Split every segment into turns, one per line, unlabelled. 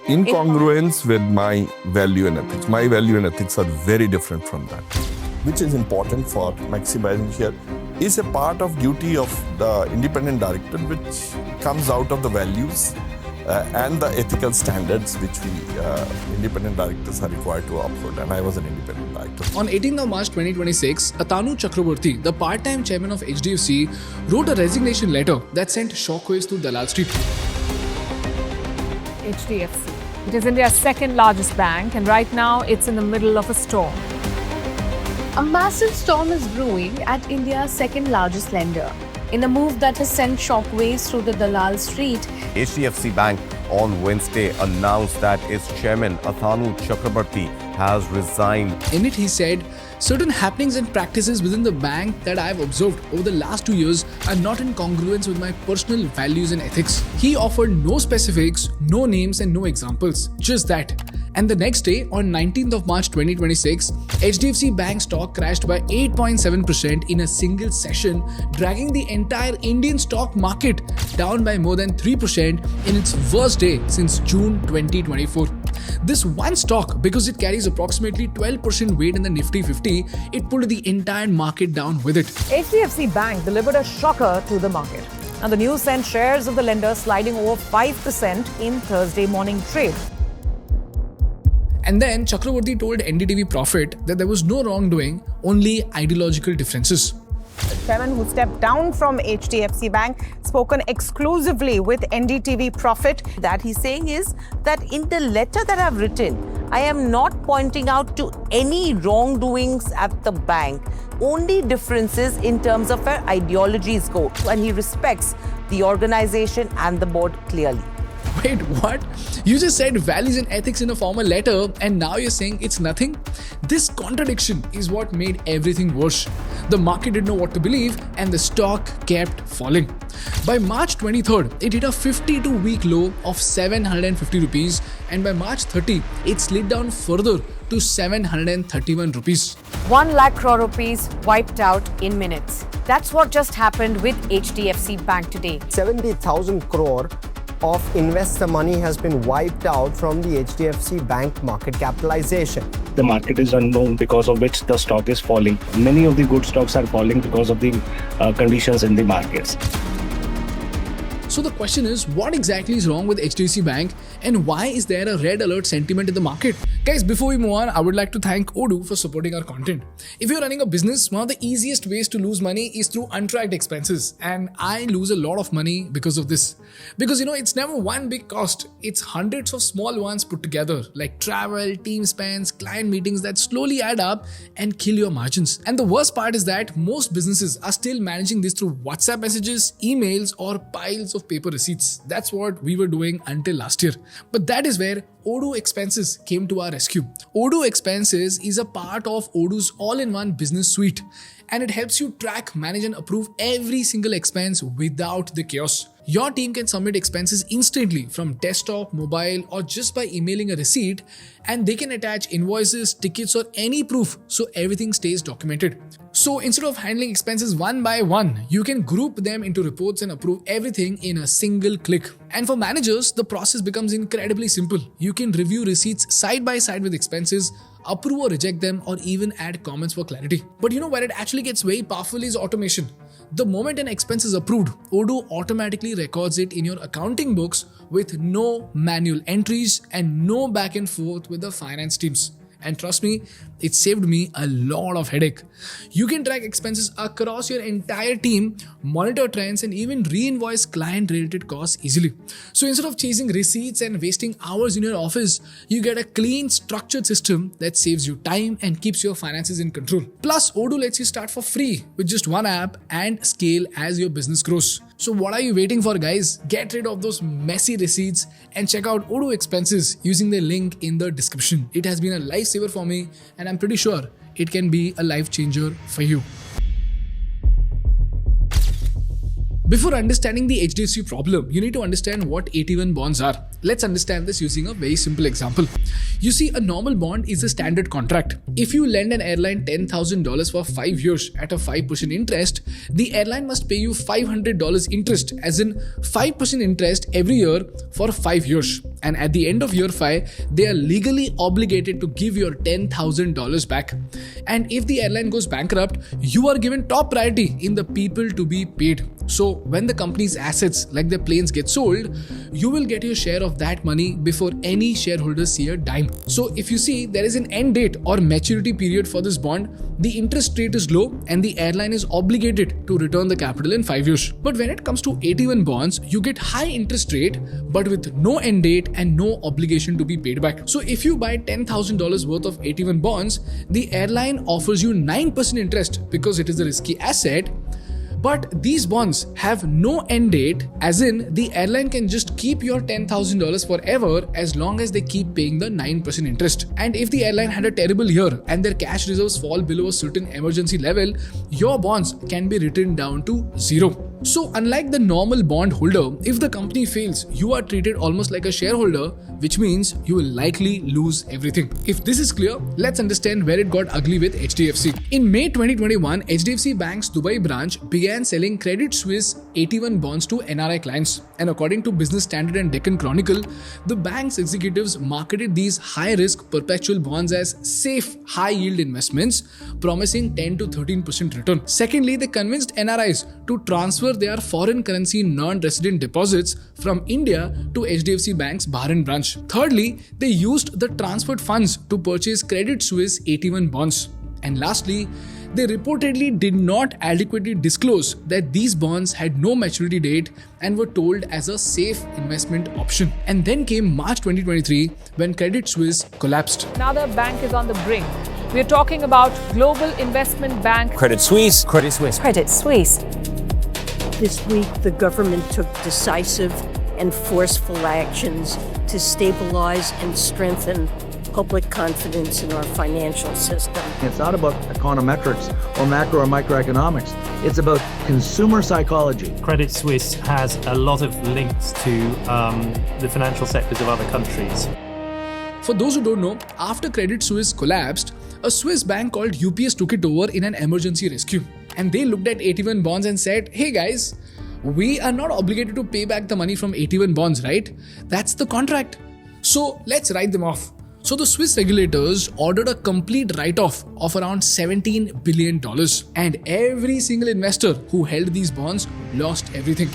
in congruence with my value and ethics. My value and ethics are very different from that. Which is important for maximizing share is a part of duty of the independent director, which comes out of the values and the ethical standards which we independent directors are required to uphold. And I was an independent director.
On 18th of March 2026, Atanu Chakraborty, the part-time chairman of HDFC, wrote a resignation letter that sent shockwaves to Dalal Street.
HDFC. It is India's second largest bank, and right now it's in the middle of a storm.
A massive storm is brewing at India's second largest lender. In a move that has sent shockwaves through the Dalal Street,
HDFC Bank on Wednesday announced that its chairman, Atanu Chakraborty, has resigned.
In it, he said, certain happenings and practices within the bank that I have observed over the last 2 years are not in congruence with my personal values and ethics. He offered no specifics, no names and no examples, just that. And the next day, on 19th of March 2026, HDFC Bank stock crashed by 8.7% in a single session, dragging the entire Indian stock market down by more than 3% in its worst day since June 2024. This one stock, because it carries approximately 12% weight in the Nifty 50, it pulled the entire market down with it.
HDFC Bank delivered a shocker to the market. And the news sent shares of the lender sliding over 5% in Thursday morning trade.
And then Chakraborty told NDTV Profit that there was no wrongdoing, only ideological differences.
The chairman who stepped down from HDFC Bank spoken exclusively with NDTV Profit. That he's saying is that in the letter that I've written, I am not pointing out to any wrongdoings at the bank, only differences in terms of where ideologies go. And he respects the organization and the board clearly.
Wait, what? You just said values and ethics in a formal letter and now you're saying it's nothing? This contradiction is what made everything worse. The market didn't know what to believe and the stock kept falling. By March 23rd, it hit a 52-week low of 750 rupees and by March 30, it slid down further to 731 rupees.
1 lakh crore rupees wiped out in minutes. That's what just happened with HDFC Bank today.
70,000 crore of investor money has been wiped out from the HDFC Bank market capitalization.
The market is unknown, because of which the stock is falling. Many of the good stocks are falling because of the conditions in the markets.
So the question is, what exactly is wrong with HDFC Bank and why is there a red alert sentiment in the market? Guys, before we move on, I would like to thank Odoo for supporting our content. If you're running a business, one of the easiest ways to lose money is through untracked expenses. And I lose a lot of money because of this. Because it's never one big cost. It's hundreds of small ones put together, like travel, team spends, client meetings that slowly add up and kill your margins. And the worst part is that most businesses are still managing this through WhatsApp messages, emails, or piles of paper receipts. That's what we were doing until last year. But that is where Odoo Expenses came to our rescue. Odoo Expenses is a part of Odoo's all-in-one business suite, and it helps you track, manage and approve every single expense without the chaos. Your team can submit expenses instantly from desktop, mobile, or just by emailing a receipt, and they can attach invoices, tickets, or any proof so everything stays documented. So instead of handling expenses one by one, you can group them into reports and approve everything in a single click. And for managers, the process becomes incredibly simple. You can review receipts side by side with expenses, approve or reject them, or even add comments for clarity. But where it actually gets very powerful is automation. The moment an expense is approved, Odoo automatically records it in your accounting books with no manual entries and no back and forth with the finance teams. And trust me, it saved me a lot of headache. You can track expenses across your entire team, monitor trends, and even re-invoice client-related costs easily. So instead of chasing receipts and wasting hours in your office, you get a clean, structured system that saves you time and keeps your finances in control. Plus, Odoo lets you start for free with just one app and scale as your business grows. So what are you waiting for, guys? Get rid of those messy receipts and check out Odoo Expenses using the link in the description. It has been a lifesaver for me, and I'm pretty sure it can be a life changer for you. Before understanding the HDFC problem, you need to understand what AT1 bonds are. Let's understand this using a very simple example. You see, a normal bond is a standard contract. If you lend an airline $10,000 for 5 years at a 5% interest, the airline must pay you $500 interest, as in 5% interest every year for 5 years. And at the end of year 5, they are legally obligated to give your $10,000 back. And if the airline goes bankrupt, you are given top priority in the people to be paid. So when the company's assets like their planes get sold, you will get your share of that money before any shareholders see a dime. So if you see there is an end date or maturity period for this bond, the interest rate is low and the airline is obligated to return the capital in 5 years. But when it comes to AT1 bonds, you get high interest rate but with no end date and no obligation to be paid back. So if you buy $10,000 worth of AT1 bonds, the airline offers you 9% interest because it is a risky asset. But these bonds have no end date, as in the airline can just keep your $10,000 forever as long as they keep paying the 9% interest. And if the airline had a terrible year and their cash reserves fall below a certain emergency level, your bonds can be written down to zero. So unlike the normal bond holder, if the company fails, you are treated almost like a shareholder, which means you will likely lose everything. If this is clear, let's understand where it got ugly with HDFC. In May 2021, HDFC Bank's Dubai branch began selling Credit Suisse AT1 bonds to NRI clients. And according to Business Standard and Deccan Chronicle, the bank's executives marketed these high-risk perpetual bonds as safe, high-yield investments, promising 10 to 13% return. Secondly, they convinced NRIs to transfer their foreign currency non-resident deposits from India to HDFC Bank's Bahrain branch. Thirdly, they used the transferred funds to purchase Credit Suisse AT1 bonds. And lastly, they reportedly did not adequately disclose that these bonds had no maturity date and were told as a safe investment option. And then came March 2023 when Credit Suisse collapsed.
Another bank is on the brink. We're talking about global investment bank
Credit Suisse. Credit Suisse.
Credit Suisse. This week, the government took decisive and forceful actions to stabilize and strengthen public confidence in our financial system.
It's not about econometrics or macro or microeconomics. It's about consumer psychology.
Credit Suisse has a lot of links to the financial sectors of other countries.
For those who don't know, after Credit Suisse collapsed, a Swiss bank called UPS took it over in an emergency rescue. And they looked at AT1 bonds and said, hey guys, we are not obligated to pay back the money from AT1 bonds, right? That's the contract. So let's write them off. So the Swiss regulators ordered a complete write-off of around $17 billion. And every single investor who held these bonds lost everything.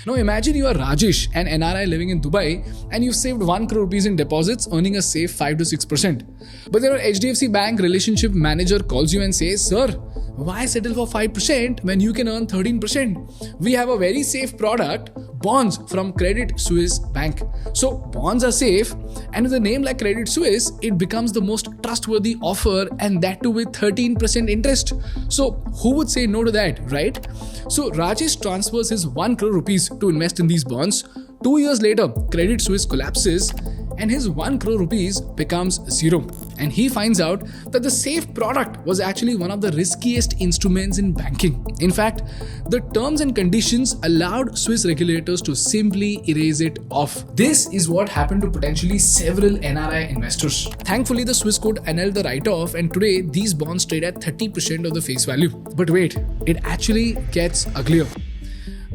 Now imagine you are Rajesh, an NRI living in Dubai, and you've saved 1 crore rupees in deposits, earning a safe 5 to 6%. But then your HDFC Bank relationship manager calls you and says, sir, why settle for 5% when you can earn 13%? We have a very safe product, bonds from Credit Suisse Bank. So bonds are safe, and with a name like Credit Suisse, it becomes the most trustworthy offer, and that too with 13% interest. So who would say no to that, right? So Rajesh transfers his 1 crore rupees to invest in these bonds. 2 years later, Credit Suisse collapses and his 1 crore rupees becomes zero. And he finds out that the safe product was actually one of the riskiest instruments in banking. In fact, the terms and conditions allowed Swiss regulators to simply erase it off. This is what happened to potentially several NRI investors. Thankfully, the Swiss court annulled the write-off, and today these bonds trade at 30% of the face value. But wait, it actually gets uglier.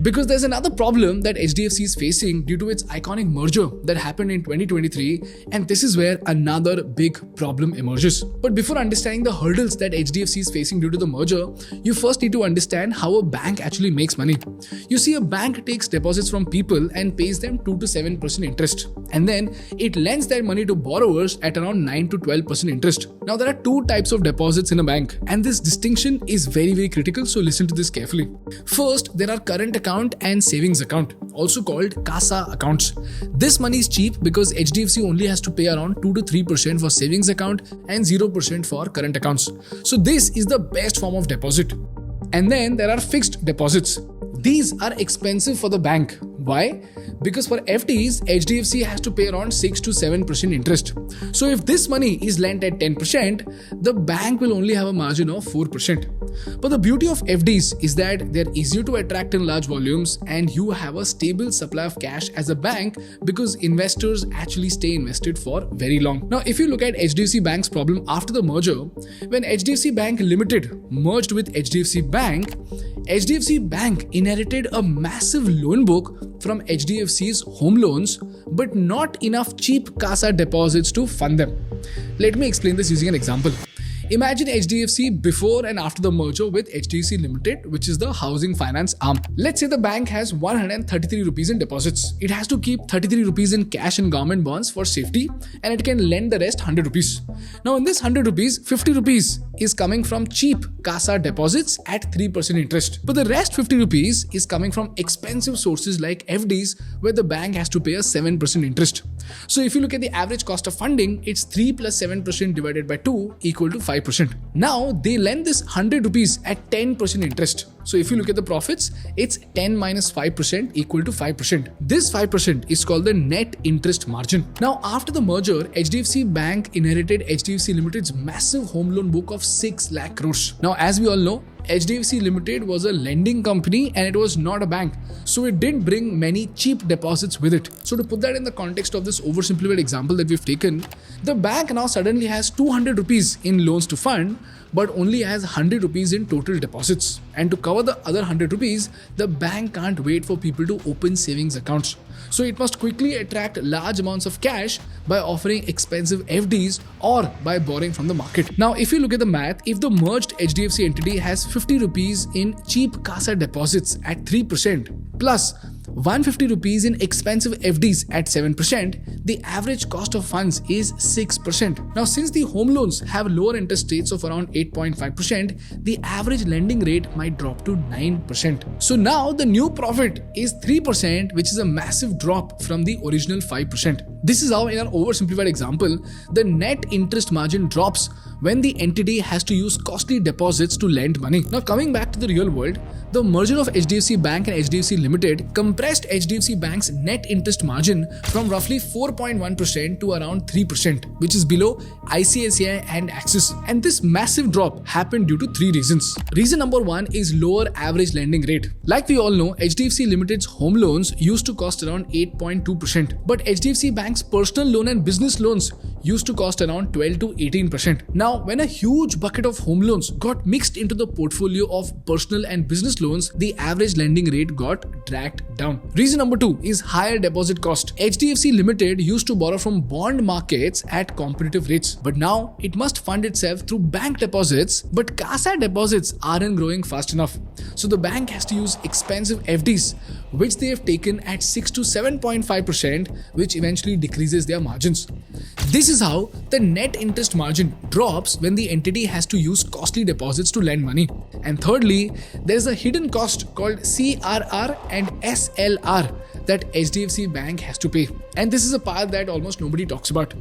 Because there's another problem that HDFC is facing due to its iconic merger that happened in 2023, and this is where another big problem emerges. But before understanding the hurdles that HDFC is facing due to the merger, you first need to understand how a bank actually makes money. You see, a bank takes deposits from people and pays them 2 to 7% interest, and then it lends that money to borrowers at around 9 to 12% interest. Now, there are two types of deposits in a bank, and this distinction is very, very critical, so listen to this carefully. First, there are current account and savings account, also called CASA accounts. This money is cheap because HDFC only has to pay around 2 to 3% for savings account and 0% for current accounts. So this is the best form of deposit. And then there are fixed deposits. These are expensive for the bank. Why? Because for FDs, HDFC has to pay around 6 to 7% interest. So if this money is lent at 10%, the bank will only have a margin of 4%. But the beauty of FDs is that they're easier to attract in large volumes and you have a stable supply of cash as a bank because investors actually stay invested for very long. Now, if you look at HDFC Bank's problem after the merger, when HDFC Bank Limited merged with HDFC Bank, HDFC Bank inherited a massive loan book from HDFC's home loans, but not enough cheap CASA deposits to fund them. Let me explain this using an example. Imagine HDFC before and after the merger with HDFC Limited, which is the housing finance arm. Let's say the bank has 133 rupees in deposits. It has to keep 33 rupees in cash and government bonds for safety, and it can lend the rest 100 rupees. Now in this 100 rupees, 50 rupees is coming from cheap CASA deposits at 3% interest. But the rest 50 rupees is coming from expensive sources like FDs, where the bank has to pay a 7% interest. So if you look at the average cost of funding, it's 3 plus 7% divided by 2 equal to 5%. Now they lend this 100 rupees at 10% interest. So if you look at the profits, it's 10 minus 5% equal to 5%. This 5% is called the net interest margin. Now after the merger, HDFC Bank inherited HDFC Limited's massive home loan book of 6 lakh crores. Now as we all know, HDFC Limited was a lending company and it was not a bank. So it didn't bring many cheap deposits with it. So to put that in the context of this oversimplified example that we've taken, the bank now suddenly has 200 rupees in loans to fund, but only has 100 rupees in total deposits. And to cover the other 100 rupees, the bank can't wait for people to open savings accounts. So it must quickly attract large amounts of cash by offering expensive FDs or by borrowing from the market. Now, if you look at the math, if the merged HDFC entity has 50 rupees in cheap CASA deposits at 3% plus 150 rupees in expensive FDs at 7%, the average cost of funds is 6%. Now, since the home loans have lower interest rates of around 8.5%, the average lending rate might drop to 9%. So now the new profit is 3%, which is a massive drop from the original 5%. This is how, in our oversimplified example, the net interest margin drops when the entity has to use costly deposits to lend money. Now, coming back to the real world, the merger of HDFC Bank and HDFC Limited compressed HDFC Bank's net interest margin from roughly 4.1% to around 3%, which is below ICICI and Axis. And this massive drop happened due to 3 reasons. Reason number 1 is lower average lending rate. Like we all know, HDFC Limited's home loans used to cost around 8.2%, but HDFC Bank's personal loan and business loans used to cost around 12 to 18%. Now, when a huge bucket of home loans got mixed into the portfolio of personal and business loans, the average lending rate got dragged down. Reason number 2 is higher deposit cost. HDFC Limited used to borrow from bond markets at competitive rates, but now it must fund itself through bank deposits, but CASA deposits aren't growing fast enough. So the bank has to use expensive FDs, which they have taken at 6 to 7.5%, which eventually decreases their margins. This is how the net interest margin drops when the entity has to use costly deposits to lend money. And thirdly, there's a hidden cost called CRR and SLR that HDFC Bank has to pay. And this is a part that almost nobody talks about.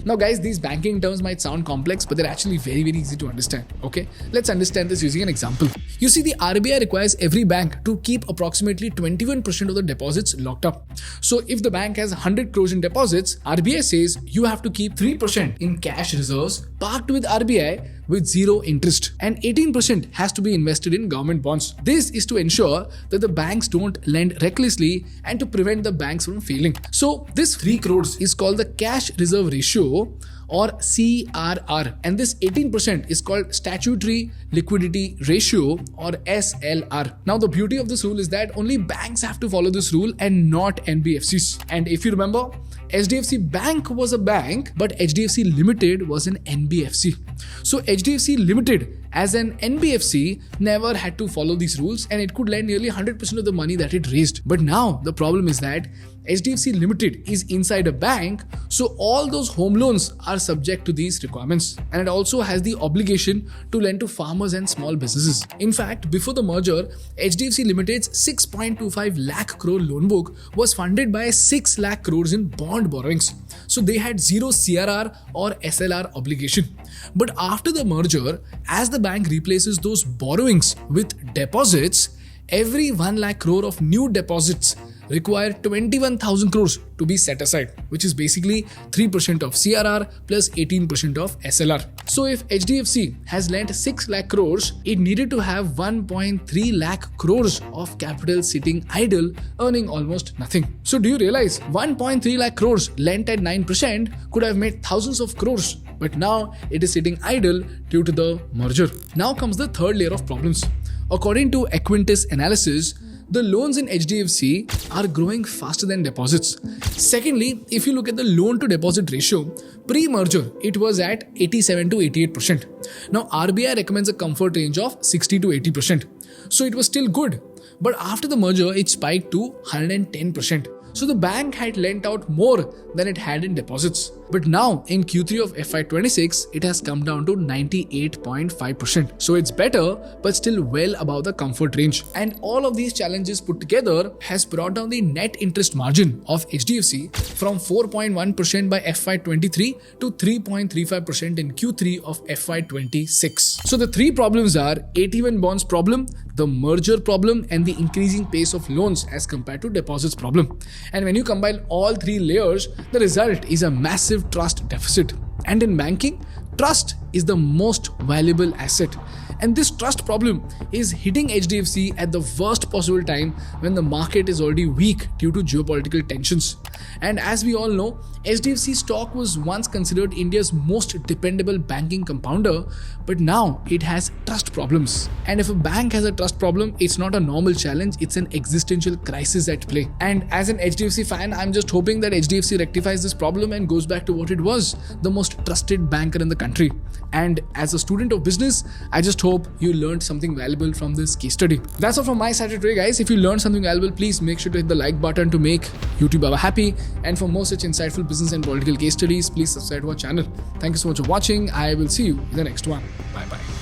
Now guys, these banking terms might sound complex, but they're actually very, very easy to understand. Okay, let's understand this using an example. You see, the RBI requires every bank to keep approximately 21% of the deposits locked up. So if the bank has 100 crores in deposits, RBI says you have to keep 3% in cash reserves parked with RBI with 0 interest, and 18% has to be invested in government bonds. This is to ensure that the banks don't lend recklessly and to prevent the banks from failing. So this 3 crores is called the cash reserve ratio, or CRR, and this 18% is called statutory liquidity ratio, or SLR. Now the beauty of this rule is that only banks have to follow this rule and not NBFCs. And if you remember, HDFC Bank was a bank, but HDFC Limited was an NBFC. So HDFC Limited as an NBFC never had to follow these rules, and it could lend nearly 100% of the money that it raised. But now the problem is that HDFC Limited is inside a bank, so all those home loans are subject to these requirements, and it also has the obligation to lend to farmers and small businesses. In fact, before the merger, HDFC Limited's 6.25 lakh crore loan book was funded by 6 lakh crores in bond borrowings. So they had 0 CRR or SLR obligation. But after the merger, as the bank replaces those borrowings with deposits, every 1 lakh crore of new deposits require 21,000 crores to be set aside, which is basically 3% of CRR plus 18% of SLR. So if HDFC has lent 6 lakh crores, it needed to have 1.3 lakh crores of capital sitting idle, earning almost nothing. So do you realize 1.3 lakh crores lent at 9% could have made thousands of crores, but now it is sitting idle due to the merger. Now comes the third layer of problems. According to Equintis analysis, the loans in HDFC are growing faster than deposits. Secondly, if you look at the loan to deposit ratio, pre-merger, it was at 87 to 88%. Now, RBI recommends a comfort range of 60 to 80%. So it was still good. But after the merger, it spiked to 110%. So the bank had lent out more than it had in deposits. But now in Q3 of FY26, it has come down to 98.5%. So it's better, but still well above the comfort range. And all of these challenges put together has brought down the net interest margin of HDFC from 4.1% by FY23 to 3.35% in Q3 of FY26. So the three problems are AT1 bonds problem, the merger problem, and the increasing pace of loans as compared to deposits problem. And when you combine all three layers, the result is a massive trust deficit. And in banking, trust is the most valuable asset. And this trust problem is hitting HDFC at the worst possible time when the market is already weak due to geopolitical tensions. And as we all know, HDFC stock was once considered India's most dependable banking compounder, but now it has trust problems. And if a bank has a trust problem, it's not a normal challenge, it's an existential crisis at play. And as an HDFC fan, I'm just hoping that HDFC rectifies this problem and goes back to what it was, the most trusted banker in the country. And as a student of business, I just hope you learned something valuable from this case study. That's all from my side today, guys. If you learned something valuable, please make sure to hit the like button to make YouTube Baba happy. And for more such insightful business and political case studies, please subscribe to our channel. Thank you so much for watching. I will see you in the next one. Bye bye.